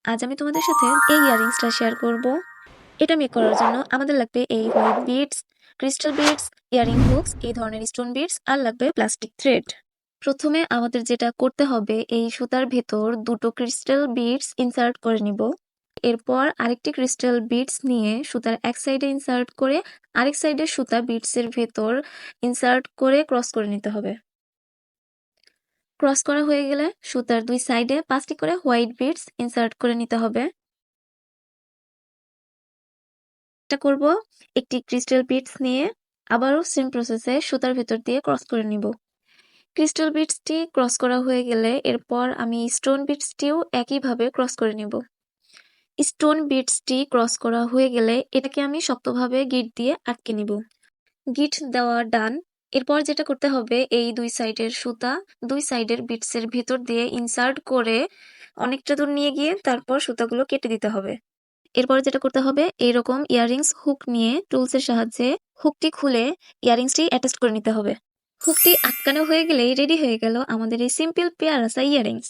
আজ আমি তোমাদের সাথে এই ইয়ারিংসটা শেয়ার করব। এটা মেক করার জন্য আমাদের লাগবে এই white beads, crystal beads, earring hooks, এই ধরনের স্টোন বিডস, আর লাগবে প্লাস্টিক থ্রেড। প্রথমে আমাদের যেটা করতে হবে, এই সুতার ভেতর দুটো ক্রিস্টাল বিডস ইনসার্ট করে নিব। এরপর আরেকটি ক্রিস্টাল বিডস নিয়ে সুতার এক সাইডে ইনসার্ট করে আরেক সাইডের সুতা বিডসের ভেতর ইনসার্ট করে ক্রস করে নিতে হবে। ক্রস করা হয়ে গেলে সুতার দুই সাইডে 5টি করে হোয়াইট বিডস ইনসার্ট করে নিতে হবে। এটা করব, একটি ক্রিস্টাল বিডস নিয়ে আবারও সেম প্রসেসে সুতার ভেতর দিয়ে ক্রস করে নিব। ক্রিস্টাল বিডসটি ক্রস করা হয়ে গেলে এরপর আমি স্টোন বিডসটিও একইভাবে ক্রস করে নিব। স্টোন বিডসটি ক্রস করা হয়ে গেলে এটাকে আমি শক্তভাবে গিট দিয়ে আটকে নিব। গিট দেওয়া ডান। এরপর যেটা করতে হবে, এই দুই সাইডের সুতা দুই সাইডের বিটসের ভিতর দিয়ে ইনসার্ট করে অনেকটা দূর নিয়ে গিয়ে তারপর সুতাগুলো কেটে দিতে হবে। এরপরে যেটা করতে হবে, এইরকম ইয়ারিংস হুক নিয়ে টুলসের সাহায্যে হুকটি খুলে ইয়ারিংসটি অ্যাটাচ করে নিতে হবে। হুকটি আটকানো হয়ে গেলেই রেডি হয়ে গেল আমাদের এই সিম্পল পেয়ারাসা ইয়ারিংস।